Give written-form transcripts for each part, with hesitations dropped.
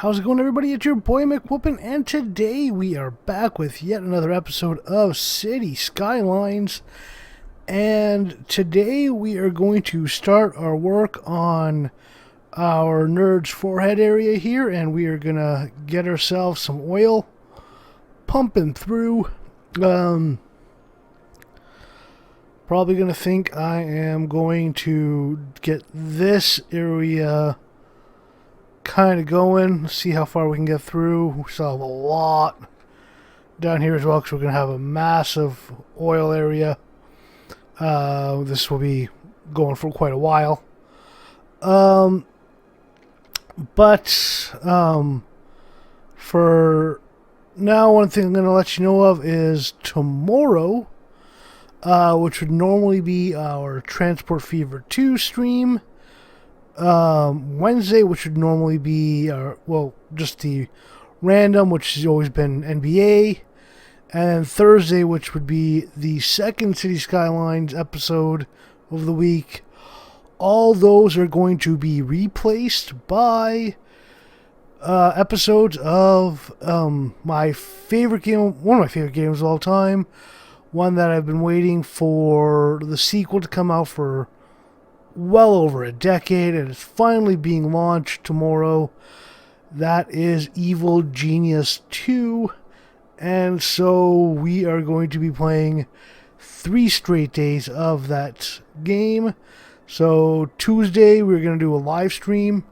How's it going, everybody? It's your boy McWhoopin, and today we are back with yet another episode of Cities Skylines. And today we are going to start our work on our nerd's forehead area here, and we are going to get ourselves some oil pumping through. Probably going to think I am going to get this area kind of going, see how far we can get through. We still have a lot down here as well, because we're going to have a massive oil area. This will be going for quite a while. But for now, one thing I'm going to let you know of is tomorrow, which would normally be our Transport Fever 2 stream. Wednesday, which would normally be just the random, which has always been NBA, and then Thursday, which would be the second City Skylines episode of the week. All those are going to be replaced by episodes of my favorite game, one of my favorite games of all time, one that I've been waiting for the sequel to come out for well over a decade, and it's finally being launched tomorrow. That is Evil Genius 2, and so we are going to be playing 3 straight days of that game. So Tuesday we're going to do a live stream,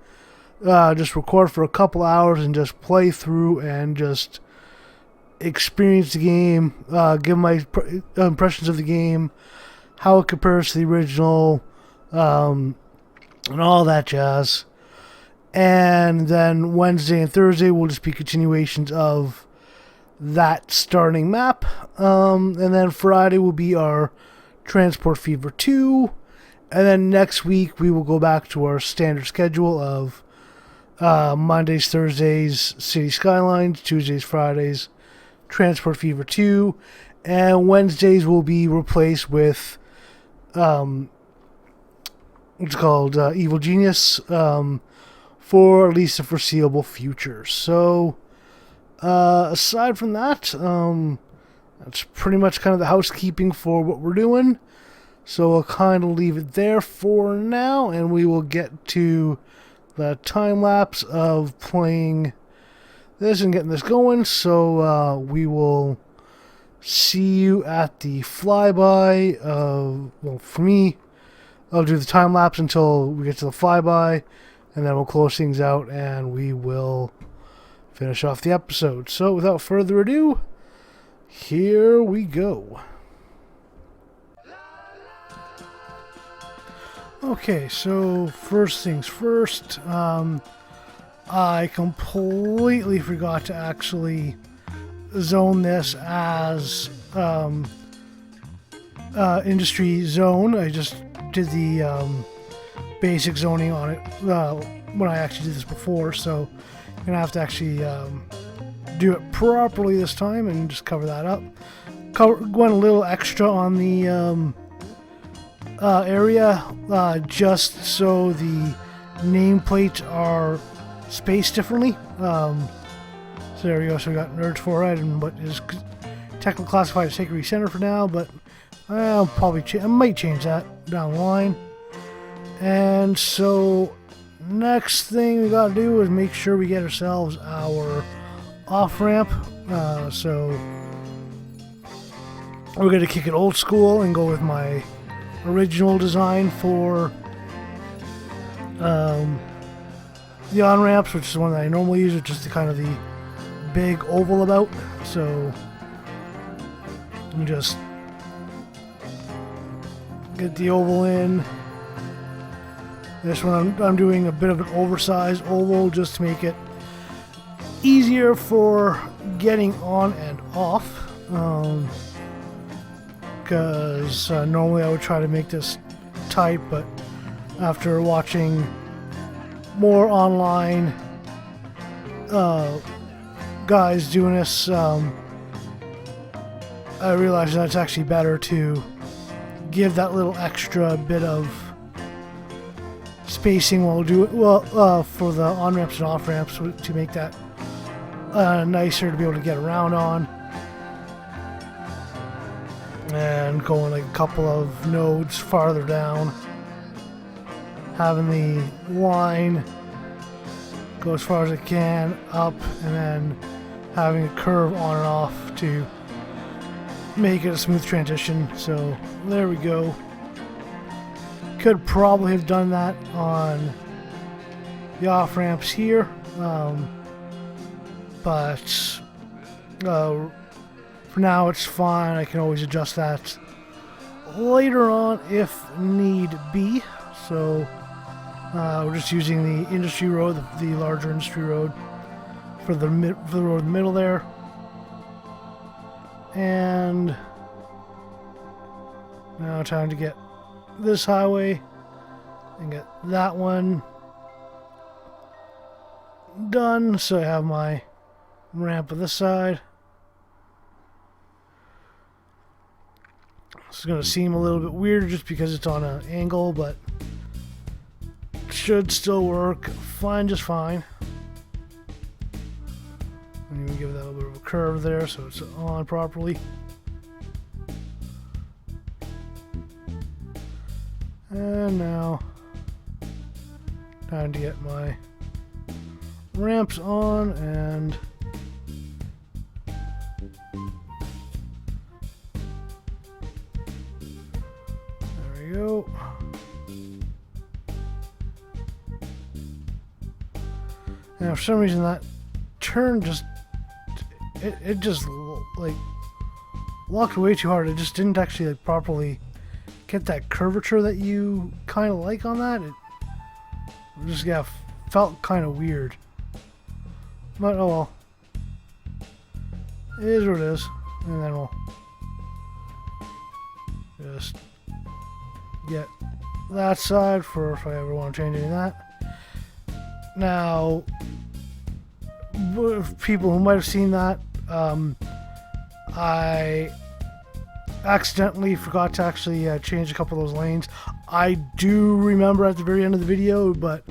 just record for a couple hours and just play through and just experience the game, give my impressions of the game, how it compares to the original, and all that jazz. And then Wednesday and Thursday will just be continuations of that starting map. And then Friday will be our Transport Fever 2. And then next week we will go back to our standard schedule of Mondays, Thursdays, City Skylines, Tuesdays, Fridays, Transport Fever 2. And Wednesdays will be replaced with it's called Evil Genius, for at least the foreseeable future. So, aside from that, that's pretty much kind of the housekeeping for what we're doing. So I'll kind of leave it there for now, and we will get to the time lapse of playing this and getting this going. So we will see you at the flyby. Well, for me, I'll do the time lapse until we get to the flyby, and then we'll close things out and we will finish off the episode. So without further ado, here we go. Okay, so first things first, I completely forgot to actually zone this as industry zone. I just did the basic zoning on it when I actually did this before, so I'm gonna have to actually do it properly this time and just cover that up. Went a little extra on the area, just so the nameplates are spaced differently. So there we go. So we got Nerd's Forehead, and what is technically classified as Hickory Center for now, but I'll probably I might change that down the line. And so next thing we gotta do is make sure we get ourselves our off ramp. So we're gonna kick it old school and go with my original design for the on ramps, which is the one that I normally use, which is the kind of the big oval about. So you just get the oval in. This one I'm doing a bit of an oversized oval just to make it easier for getting on and off. Because normally I would try to make this tight, but after watching more online guys doing this, I realized that it's actually better to give that little extra bit of spacing will do it well for the on ramps and off ramps to make that nicer to be able to get around on. And going like a couple of nodes farther down, having the line go as far as it can up, and then having a curve on and off to make it a smooth transition. So there we go. Could probably have done that on the off ramps here, but for now it's fine. I can always adjust that later on if need be. So we're just using the industry road, the larger industry road, for the road in the middle there. And now time to get this highway and get that one done. So I have my ramp on this side. This is going to seem a little bit weird just because it's on an angle, but it should still work fine, just fine. And you give that a little bit of a curve there so it's on properly. And now, time to get my ramps on, and there we go. Now for some reason that turn just, it just like locked way too hard. It just didn't actually like properly get that curvature that you kind of like on that. It just felt kind of weird. But oh well. It is what it is. And then we'll just get that side for if I ever want to change any of that. Now, people who might have seen that, I accidentally forgot to actually change a couple of those lanes. I do remember at the very end of the video, but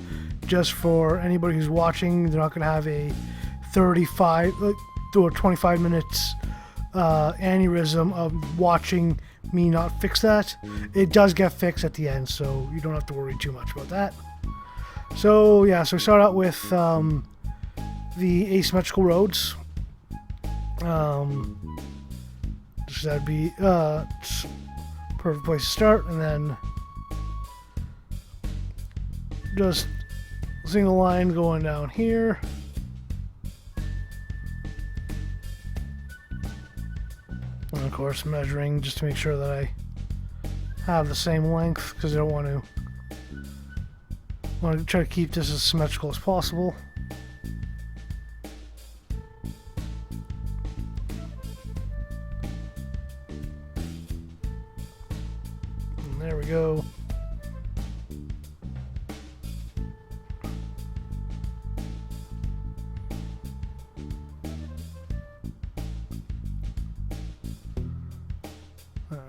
just for anybody who's watching, they're not going to have a 35 or 25 minutes aneurysm of watching me not fix that. It does get fixed at the end, so you don't have to worry too much about that. So yeah, so we start out with the asymmetrical roads. So that'd be perfect place to start, and then just single line going down here. And of course measuring just to make sure that I have the same length, because I don't want to try to keep this as symmetrical as possible. And there we go.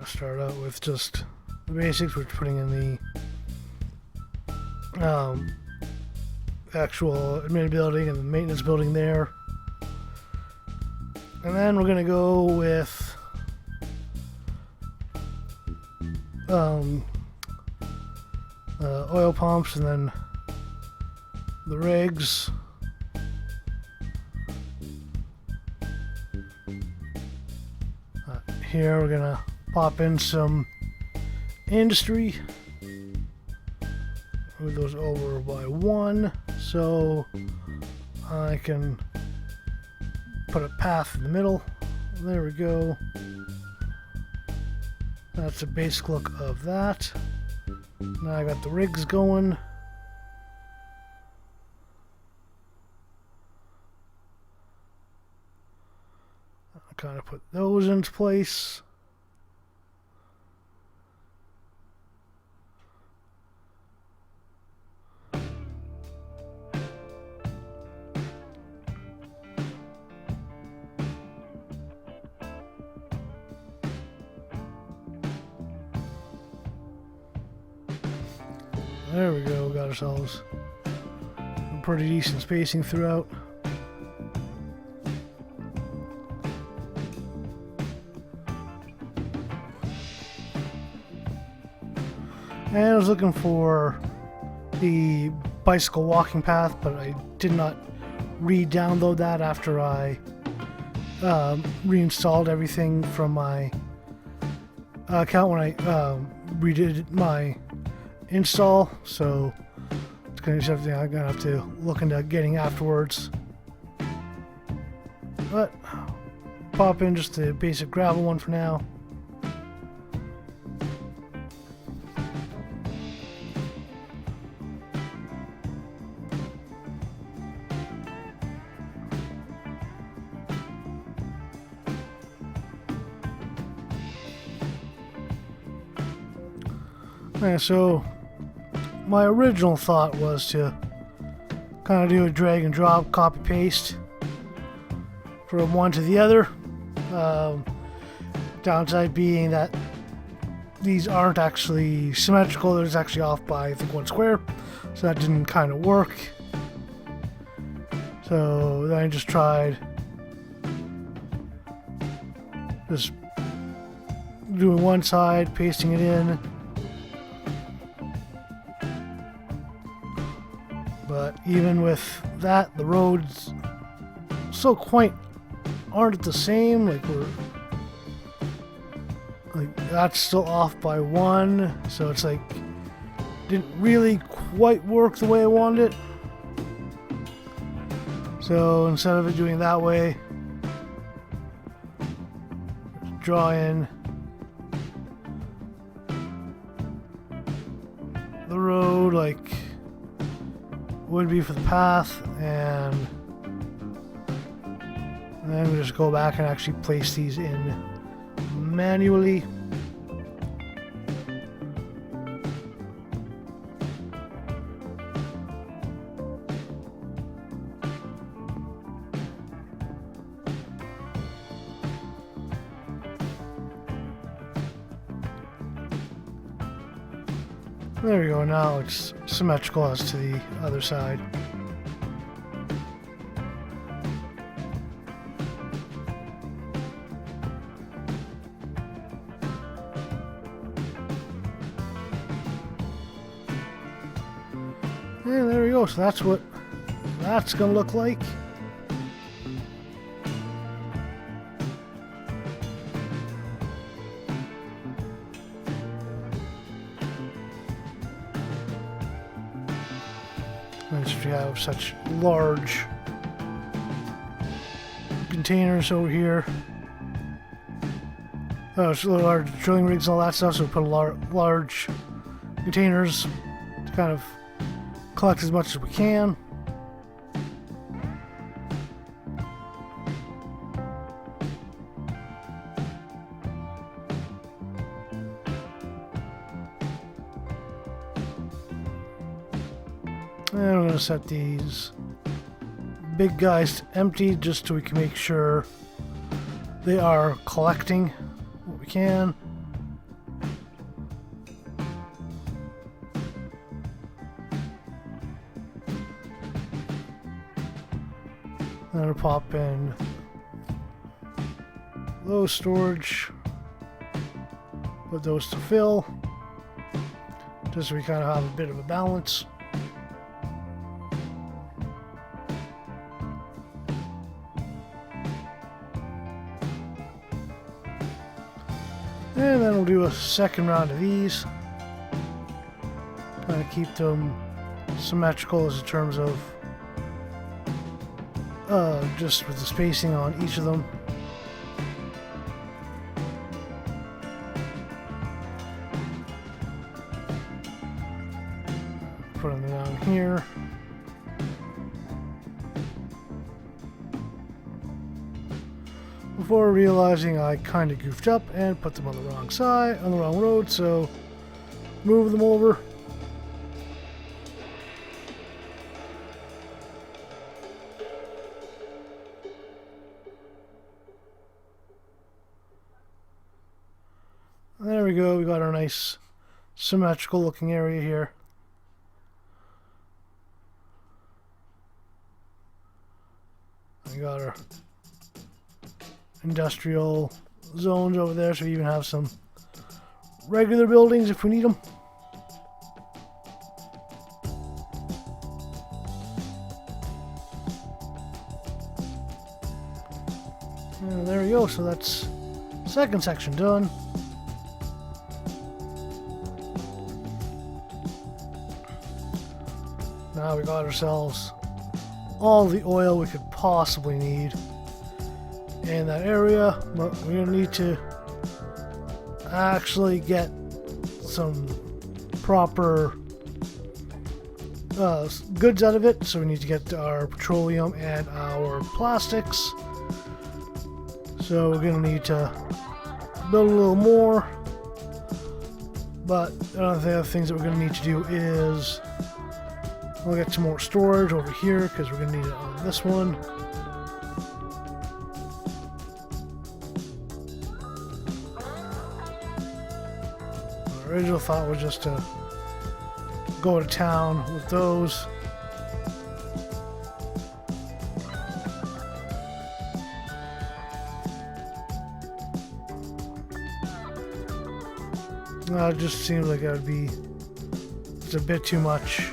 Start out with just the basics, which putting in the actual admin building and the maintenance building there. And then we're going to go with oil pumps, and then the rigs. Here we're going to pop in some industry. Move those over by one so I can put a path in the middle. There we go. That's a basic look of that. Now I got the rigs going. I'll kind of put those into place. There we go, got ourselves a pretty decent spacing throughout. And I was looking for the bicycle walking path, but I did not re-download that after I reinstalled everything from my account when I redid my install, so it's going to be something I'm going to have to look into getting afterwards. But pop in just the basic gravel one for now. Yeah, so my original thought was to kind of do a drag and drop, copy paste from one to the other. Downside being that these aren't actually symmetrical, they're actually off by I think 1 square, so that didn't kind of work. So then I just tried just doing one side, pasting it in. But even with that, the roads still quite aren't the same. Like that's still off by 1, so it's like didn't really quite work the way I wanted it. So instead of it doing that way, draw in the road like would be for the path, and then we just go back and actually place these in manually. There we go, now it's symmetrical as to the other side. And there we go, so that's what that's gonna look like. Since we have such large containers over here, so large drilling rigs and all that stuff, so we put large containers to kind of collect as much as we can. And I'm going to set these big guys to empty just so we can make sure they are collecting what we can. Then I'll pop in low storage, put those to fill, just so we kind of have a bit of a balance. And then we'll do a second round of these. Kind of keep them symmetrical as in terms of just with the spacing on each of them. Put them down here. Before realizing I kind of goofed up and put them on the wrong side, on the wrong road, so move them over. There we go, we got our nice symmetrical looking area here. We got our industrial zones over there, so we even have some regular buildings if we need them. And there we go, so that's second section done. Now we got ourselves all the oil we could possibly need in that area, but we're gonna need to actually get some proper goods out of it. So we need to get our petroleum and our plastics. So we're gonna need to build a little more, but one of the other things that we're gonna need to do is we'll get some more storage over here because we're gonna need it on this one. My original thought was just to go to town with those. It just seems like that would be just a bit too much.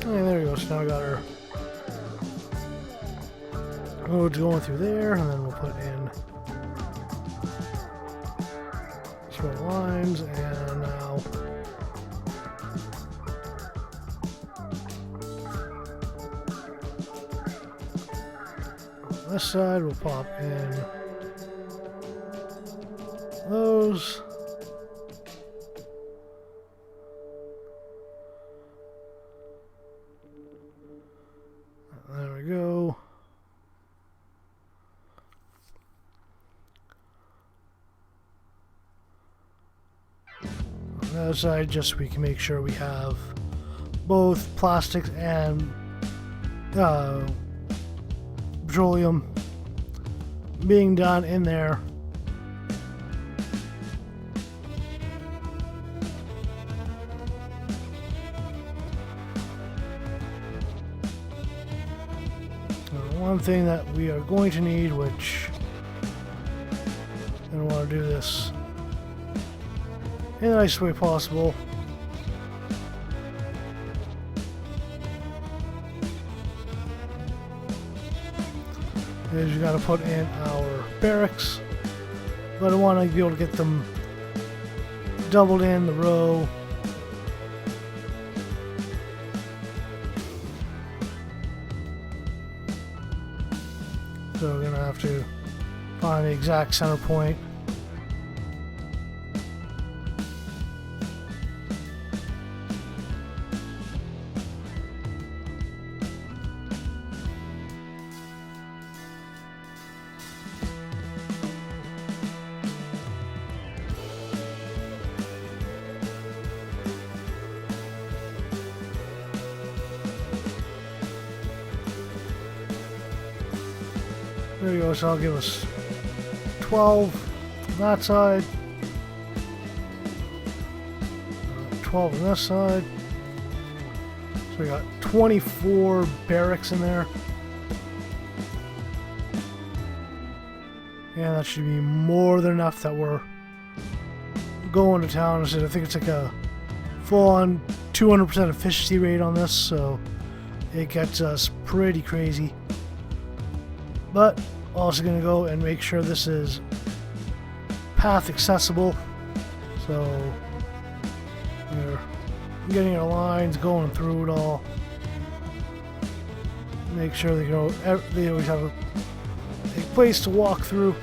And there we go, so now we got our roads going through there, and then we'll put in small lines, and now on this side we'll pop in those. There we go. On the other side, just so we can make sure we have both plastics and petroleum being done in there. One thing that we are going to need, which I don't want to do this in the nicest way possible, is you got to put in our barracks, but I want to be able to get them doubled in the row. So we're going to have to find the exact center point. There you go, so I'll give us 12 on that side, 12 on this side, so we got 24 barracks in there, and that should be more than enough that we're going to town. I think it's like a full-on 200% efficiency rate on this, so it gets us pretty crazy. But also going to go and make sure this is path accessible, so we're getting our lines going through it all. Make sure they always have a place to walk through.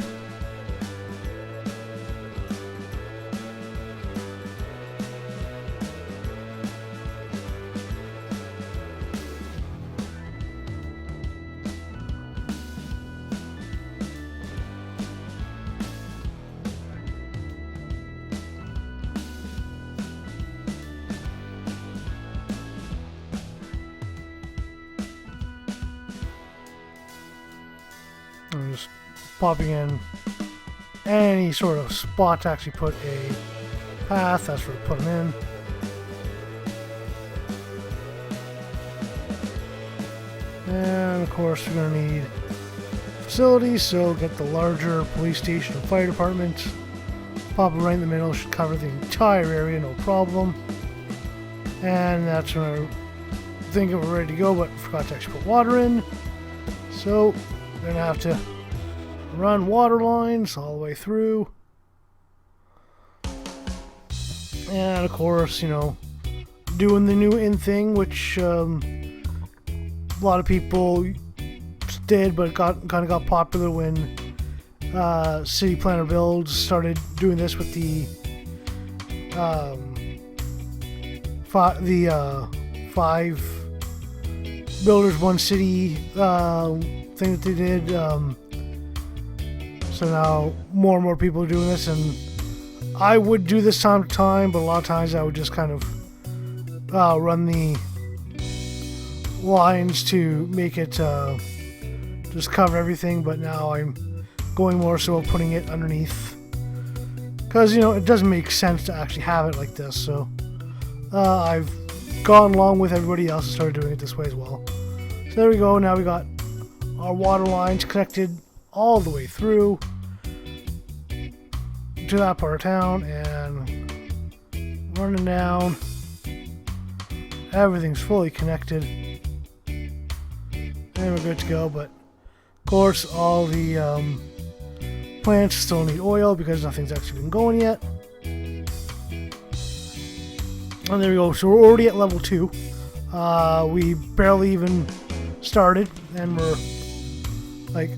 just popping in any sort of spot to actually put a path. That's where we put them in. And of course we're going to need facilities, so get the larger police station and fire department. Pop it right in the middle, should cover the entire area, no problem. And that's when I think we're ready to go, but forgot to actually put water in. So we're gonna have to run water lines all the way through. And of course, you know, doing the new in thing, which a lot of people did, but kind of got popular when City Planner Builds started doing this with the five builders, one city thing that they did. So now more and more people are doing this, and I would do this time to time, but a lot of times I would just kind of run the lines to make it just cover everything. But now I'm going more so putting it underneath, because you know it doesn't make sense to actually have it like this. So I've gone along with everybody else and started doing it this way as well. So there we go. Now we got our water lines connected all the way through to that part of town and running down. Everything's fully connected and we're good to go. But of course all the plants still need oil because nothing's actually been going yet. And there we go. So we're already at level 2. We barely even started, and we're like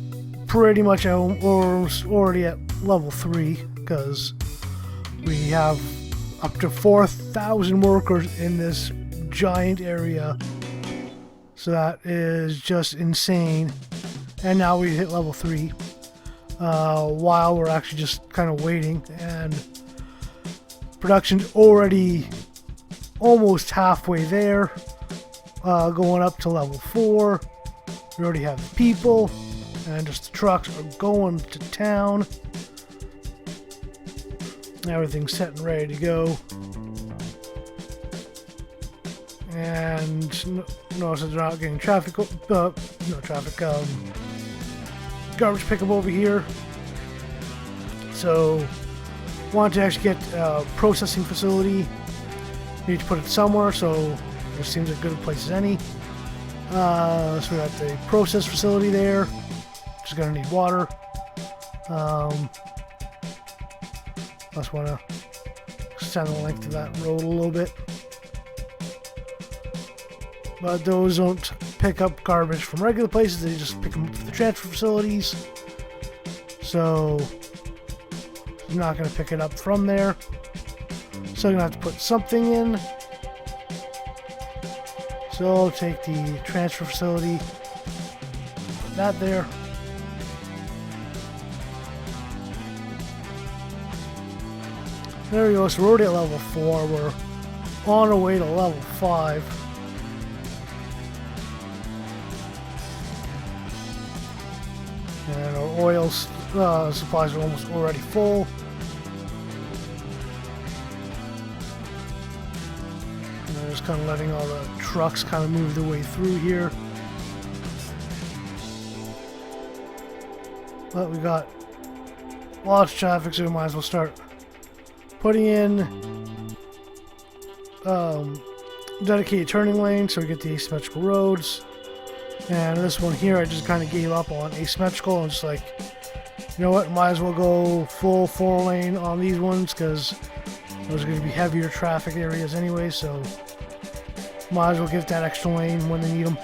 pretty much already at level 3 because we have up to 4,000 workers in this giant area. So that is just insane. And now we hit level 3 while we're actually just kind of waiting, and production's already almost halfway there, going up to level 4. We already have the people, and just the trucks are going to town. Everything's set and ready to go. And notice that they're not getting traffic, garbage pickup over here. So, want to actually get a processing facility. Need to put it somewhere, so it seems like good a place as any. So we got the process facility there, which is going to need water. Just want to extend the length of that road a little bit. But those don't pick up garbage from regular places, they just pick them up from the transfer facilities. So I'm not going to pick it up from there. So I'm going to have to put something in. So I'll take the transfer facility, put that there. There we go, so we're already at level 4. We're on our way to level 5. And our oil supplies are almost already full. Just kind of letting all the trucks kind of move their way through here. But we got lots of traffic, so we might as well start putting in dedicated turning lanes so we get the asymmetrical roads. And this one here I just kind of gave up on asymmetrical and just like, you know what, might as well go full 4-lane on these ones because those are going to be heavier traffic areas anyway, so might as well give that extra lane when they need them.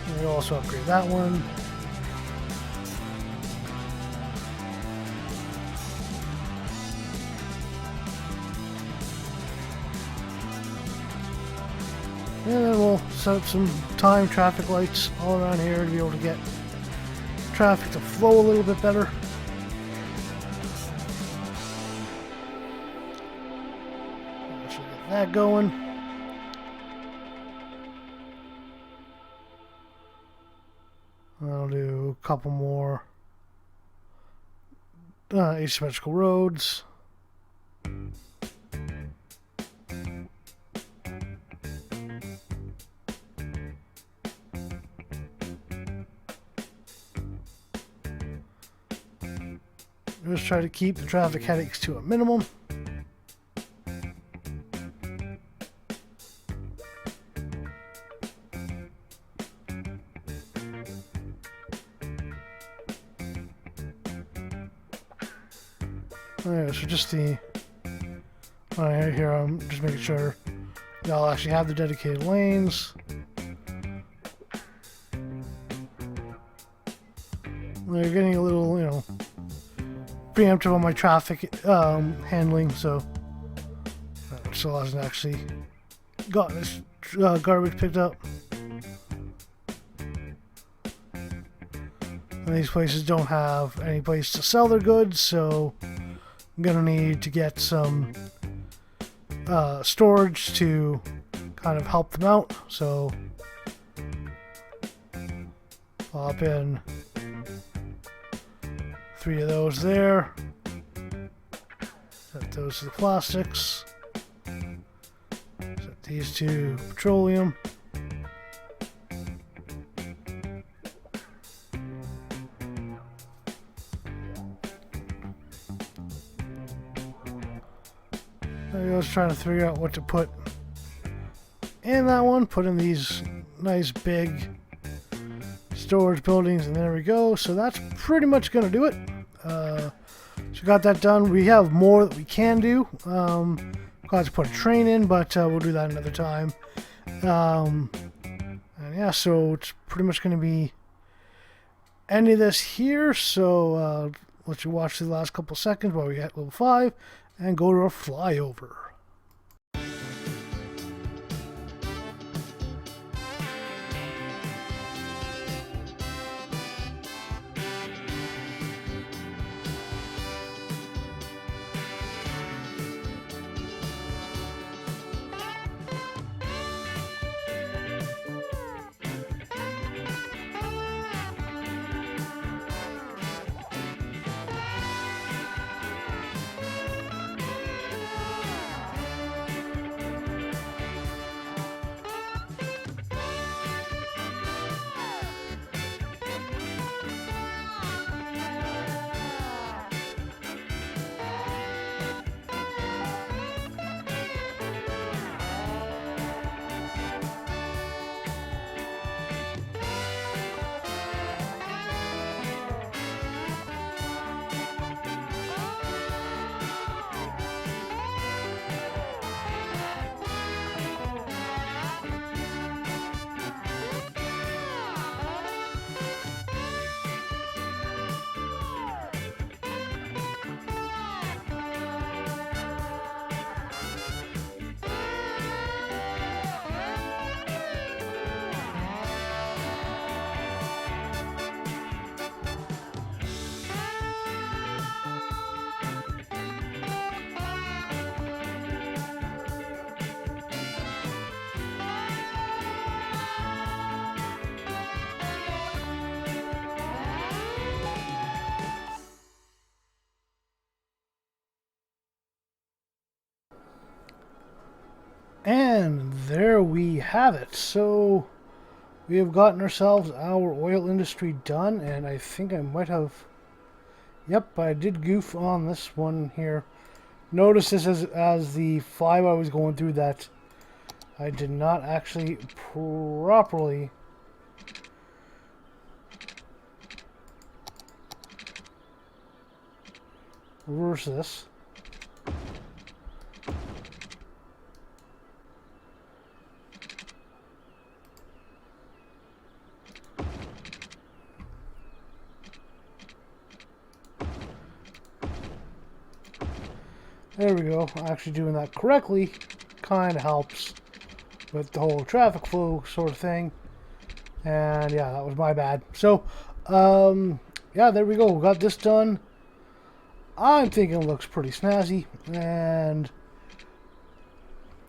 And we also upgrade that one. And then we'll set up some time traffic lights all around here to be able to get traffic to flow a little bit better. that going. I'll do a couple more asymmetrical roads. Just try to keep the traffic headaches to a minimum. Alright, so just the... Alright, here I'm just making sure y'all actually have the dedicated lanes. They're getting a little, you know, preemptive on my traffic handling, so still hasn't actually gotten this garbage picked up. And these places don't have any place to sell their goods, so I'm gonna need to get some storage to kind of help them out. So pop in 3 of those there. Set those to the plastics. Set these to petroleum. I was trying to figure out what to put in that one. Put in these nice big storage buildings, and there we go. So that's pretty much going to do it. So got that done. We have more that we can do. Got to put a train in, but we'll do that another time. And yeah, so it's pretty much going to be ending this here. So let you watch the last couple seconds while we get level 5 and go to our flyover. And there we have it. So we have gotten ourselves our oil industry done, and I think I might have... Yep, I did goof on this one here. Notice this as the 5 I was going through that I did not actually properly reverse this. There we go. Actually doing that correctly kind of helps with the whole traffic flow sort of thing. And yeah, that was my bad. So, yeah, there we go. We got this done. I'm thinking it looks pretty snazzy. And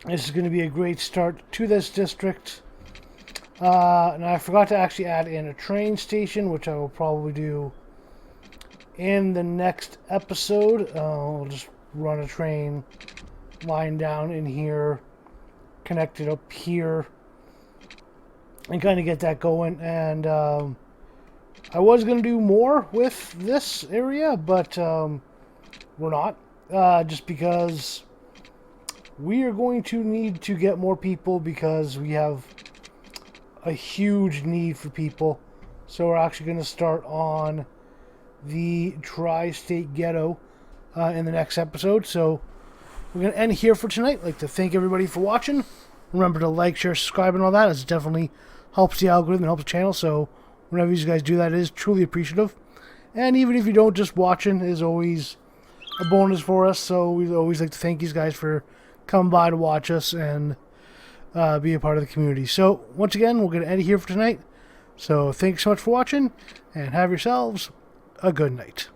This is going to be a great start to this district. And I forgot to actually add in a train station, which I will probably do in the next episode. I'll just run a train line down in here, connect it up here, and kind of get that going. And I was going to do more with this area, but we're not. Just because we are going to need to get more people, because we have a huge need for people. So we're actually going to start on the tri-state ghetto in the next episode. So we're going to end here for tonight. I'd like to thank everybody for watching. Remember to like, share, subscribe, and all that. It definitely helps the algorithm and helps the channel. So whenever you guys do that, it is truly appreciative. And even if you don't, just watching is always a bonus for us. So we'd always like to thank you guys for coming by to watch us and be a part of the community. So once again, we're going to end here for tonight. So thanks so much for watching, and have yourselves a good night.